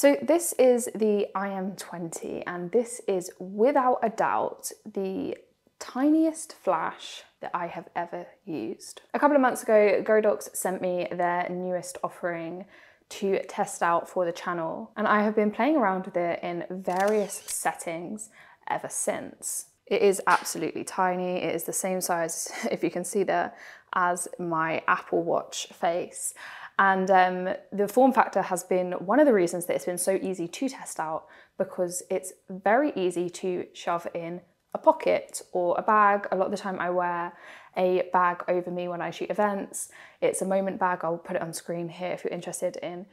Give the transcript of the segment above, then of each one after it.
So this is the iM20, and this is without a doubt the tiniest flash that I have ever used. A couple of months ago, Godox sent me their newest offering to test out for the channel, and I have been playing around with it in various settings ever since. It is absolutely tiny. It is the same size, if you can see there, as my Apple Watch face. And the form factor has been one of the reasons that it's been so easy to test out, because it's very easy to shove in a pocket or a bag. A lot of the time I wear a bag over me when I shoot events. It's a Moment bag. I'll put it on screen here if you're interested in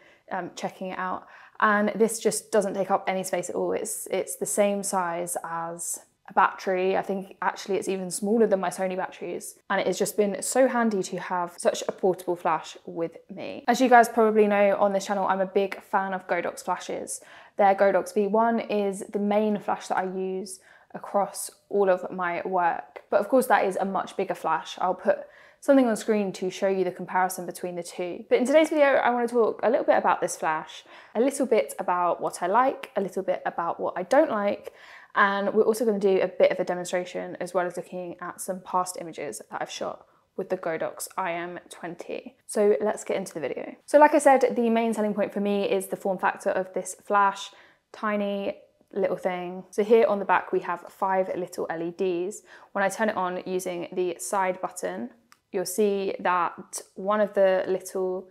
checking it out. And this just doesn't take up any space at all. It's the same size as a battery. I think actually it's even smaller than my Sony batteries. And it has just been so handy to have such a portable flash with me. As you guys probably know on this channel, I'm a big fan of Godox flashes. Their Godox V1 is the main flash that I use across all of my work. But of course that is a much bigger flash. I'll put something on screen to show you the comparison between the two. But in today's video, I want to talk a little bit about this flash, a little bit about what I like, a little bit about what I don't like, and we're also going to do a bit of a demonstration as well as looking at some past images that I've shot with the Godox iM20. So let's get into the video. So like I said, the main selling point for me is the form factor of this flash, tiny little thing. So here on the back we have 5 little LEDs. When I turn it on using the side button, you'll see that one of the little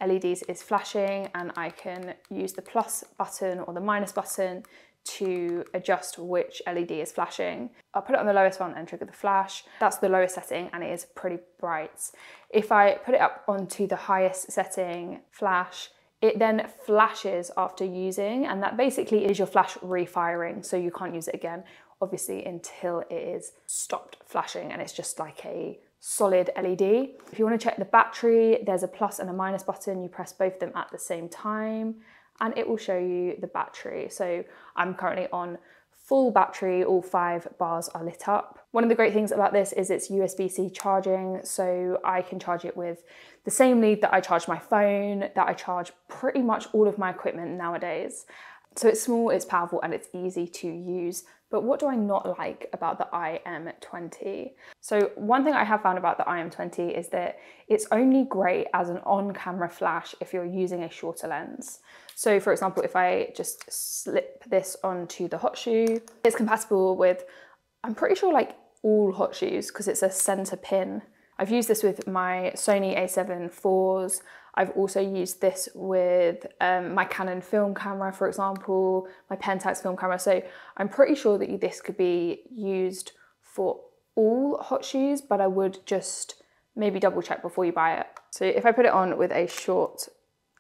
LEDs is flashing, and I can use the plus button or the minus button to adjust which LED is flashing. I'll put it on the lowest one and trigger the flash. That's the lowest setting and it is pretty bright. If I put it up onto the highest setting flash, it then flashes after using, and that basically is your flash refiring, so you can't use it again, obviously, until it is stopped flashing and it's just like a solid LED. If you want to check the battery, there's a plus and a minus button. You press both of them at the same time and it will show you the battery. So I'm currently on full battery, all 5 bars are lit up. One of the great things about this is it's USB-C charging, so I can charge it with the same lead that I charge my phone, that I charge pretty much all of my equipment nowadays. So it's small, it's powerful, and it's easy to use. But what do I not like about the iM20? So one thing I have found about the iM20 is that it's only great as an on-camera flash if you're using a shorter lens. So for example, if I just slip this onto the hotshoe, it's compatible with, I'm pretty sure, like all hotshoes, because it's a center pin. I've used this with my Sony a7 IVs. I've also used this with my Canon film camera, for example, my Pentax film camera. So I'm pretty sure that this could be used for all hotshoes, but I would just maybe double check before you buy it. So if I put it on with a short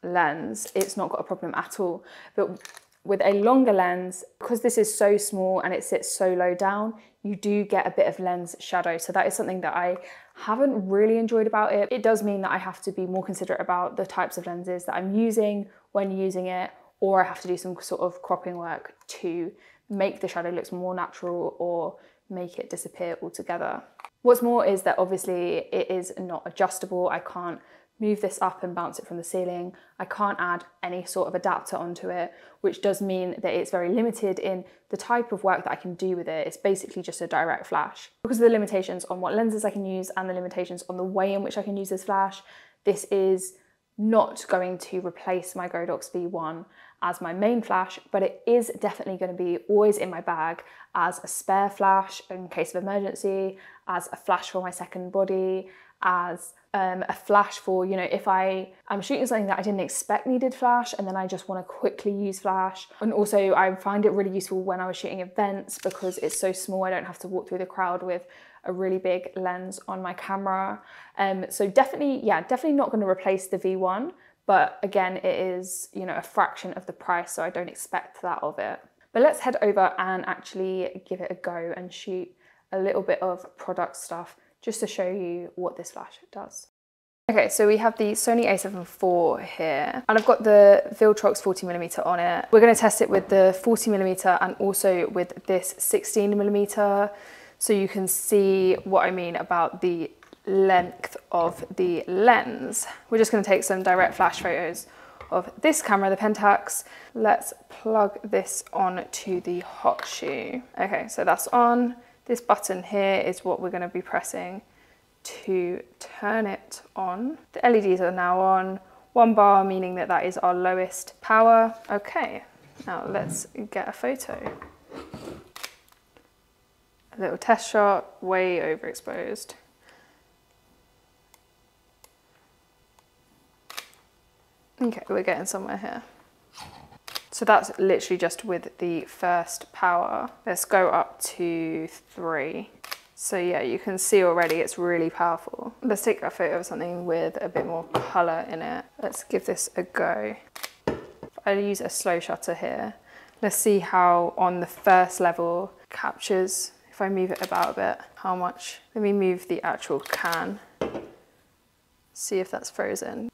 lens, it's not got a problem at all. But with a longer lens, because this is so small and it sits so low down, you do get a bit of lens shadow. So that is something that I haven't really enjoyed about it. It does mean that I have to be more considerate about the types of lenses that I'm using when using it, or I have to do some sort of cropping work to make the shadow look more natural or make it disappear altogether. What's more is that obviously it is not adjustable. I can't move this up and bounce it from the ceiling. I can't add any sort of adapter onto it, which does mean that it's very limited in the type of work that I can do with it. It's basically just a direct flash. Because of the limitations on what lenses I can use and the limitations on the way in which I can use this flash, this is not going to replace my Godox V1 as my main flash, but it is definitely going to be always in my bag as a spare flash in case of emergency, as a flash for my second body, as a flash for, you know, if I'm shooting something that I didn't expect needed flash and then I just want to quickly use flash. And also I find it really useful when I was shooting events because it's so small, I don't have to walk through the crowd with a really big lens on my camera. So definitely, yeah, definitely not going to replace the V1, but again, it is, you know, a fraction of the price, so I don't expect that of it. But let's head over and actually give it a go and shoot a little bit of product stuff just to show you what this flash does. Okay, so we have the Sony a7 IV here, and I've got the Viltrox 40mm on it. We're going to test it with the 40mm and also with this 16mm, so you can see what I mean about the length of the lens. We're just going to take some direct flash photos of this camera, the Pentax. Let's plug this on to the hot shoe. Okay, so that's on. This button here is what we're going to be pressing to turn it on. The LEDs are now on. 1 bar, meaning that that is our lowest power. Okay, now let's get a photo. A little test shot, way overexposed. Okay, we're getting somewhere here. So that's literally just with the first power. Let's go up to 3. So yeah, you can see already it's really powerful. Let's take a photo of something with a bit more color in it. Let's give this a go. I'll use a slow shutter here. Let's see how on the first level captures, if I move it about a bit, how much. Let me move the actual can. See if that's frozen.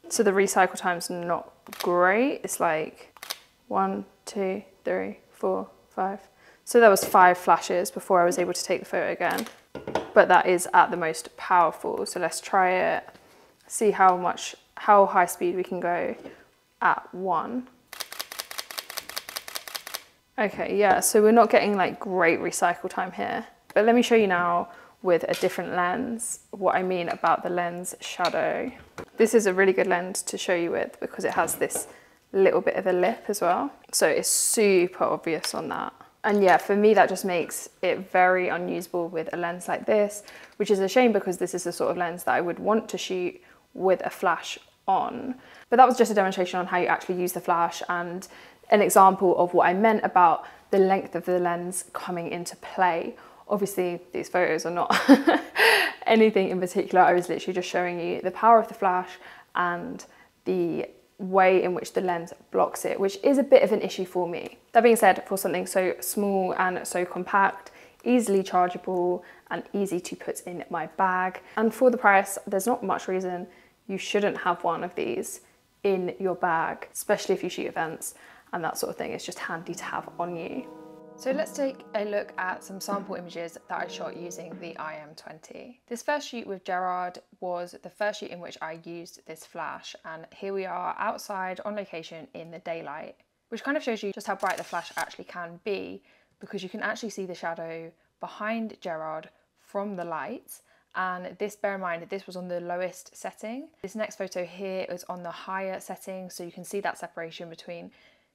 So the recycle time's not great. It's like 1, 2, 3, 4, 5. So there was 5 flashes before I was able to take the photo again. But that is at the most powerful. So let's try it, see how high speed we can go at 1. Okay, yeah, so we're not getting like great recycle time here. But let me show you now with a different lens what I mean about the lens shadow. This is a really good lens to show you with because it has this little bit of a lip as well. So it's super obvious on that. And yeah, for me, that just makes it very unusable with a lens like this, which is a shame because this is the sort of lens that I would want to shoot with a flash on. But that was just a demonstration on how you actually use the flash and an example of what I meant about the length of the lens coming into play. Obviously, these photos are not anything in particular. I was literally just showing you the power of the flash and the way in which the lens blocks it, which is a bit of an issue for me. That being said, for something so small and so compact, easily chargeable and easy to put in my bag, and for the price, there's not much reason you shouldn't have one of these in your bag, especially if you shoot events and that sort of thing. It's just handy to have on you. So let's take a look at some sample images that I shot using the iM20. This first shoot with Gerard was the first shoot in which I used this flash, and here we are outside on location in the daylight, which kind of shows you just how bright the flash actually can be, because you can actually see the shadow behind Gerard from the light. And this, bear in mind, this was on the lowest setting. This next photo here is on the higher setting, so you can see that separation between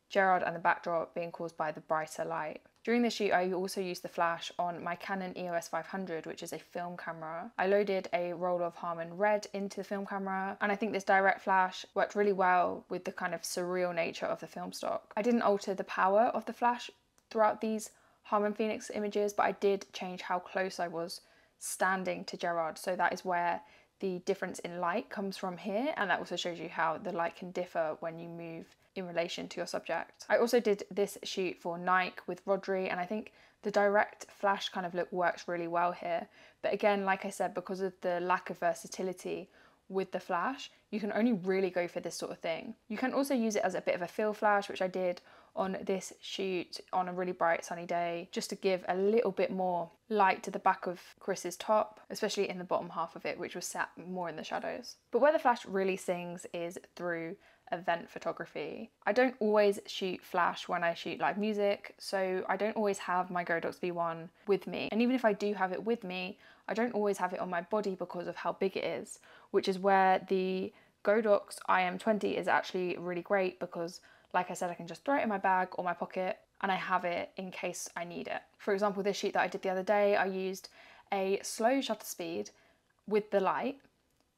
Gerard and the backdrop being caused by the brighter light. During the shoot, I also used the flash on my Canon EOS 500, which is a film camera. I loaded a roll of Harman Red into the film camera, and I think this direct flash worked really well with the kind of surreal nature of the film stock. I didn't alter the power of the flash throughout these Harman Phoenix images, but I did change how close I was standing to Gerard, so that is where the difference in light comes from here, and that also shows you how the light can differ when you move in relation to your subject. I also did this shoot for Nike with Rodri, and I think the direct flash kind of look works really well here. But again, like I said, because of the lack of versatility with the flash, you can only really go for this sort of thing. You can also use it as a bit of a fill flash, which I did on this shoot on a really bright sunny day, just to give a little bit more light to the back of Chris's top, especially in the bottom half of it, which was sat more in the shadows. But where the flash really sings is through event photography. I don't always shoot flash when I shoot live music, so I don't always have my Godox V1 with me. And even if I do have it with me, I don't always have it on my body because of how big it is, which is where the Godox iM20 is actually really great because, like I said, I can just throw it in my bag or my pocket and I have it in case I need it. For example, this shoot that I did the other day, I used a slow shutter speed with the light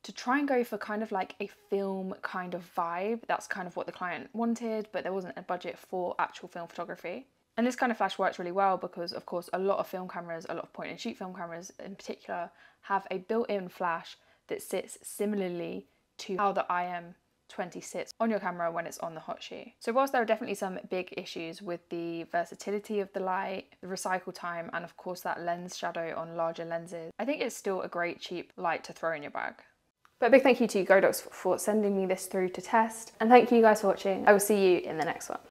to try and go for kind of like a film kind of vibe. That's kind of what the client wanted, but there wasn't a budget for actual film photography. And this kind of flash works really well because, of course, a lot of film cameras, a lot of point and shoot film cameras in particular, have a built-in flash that sits similarly to how the iM20 sits on your camera when it's on the hot shoe. So whilst there are definitely some big issues with the versatility of the light, the recycle time, and of course that lens shadow on larger lenses, I think it's still a great cheap light to throw in your bag. But a big thank you to Godox for sending me this through to test, and thank you guys for watching. I will see you in the next one.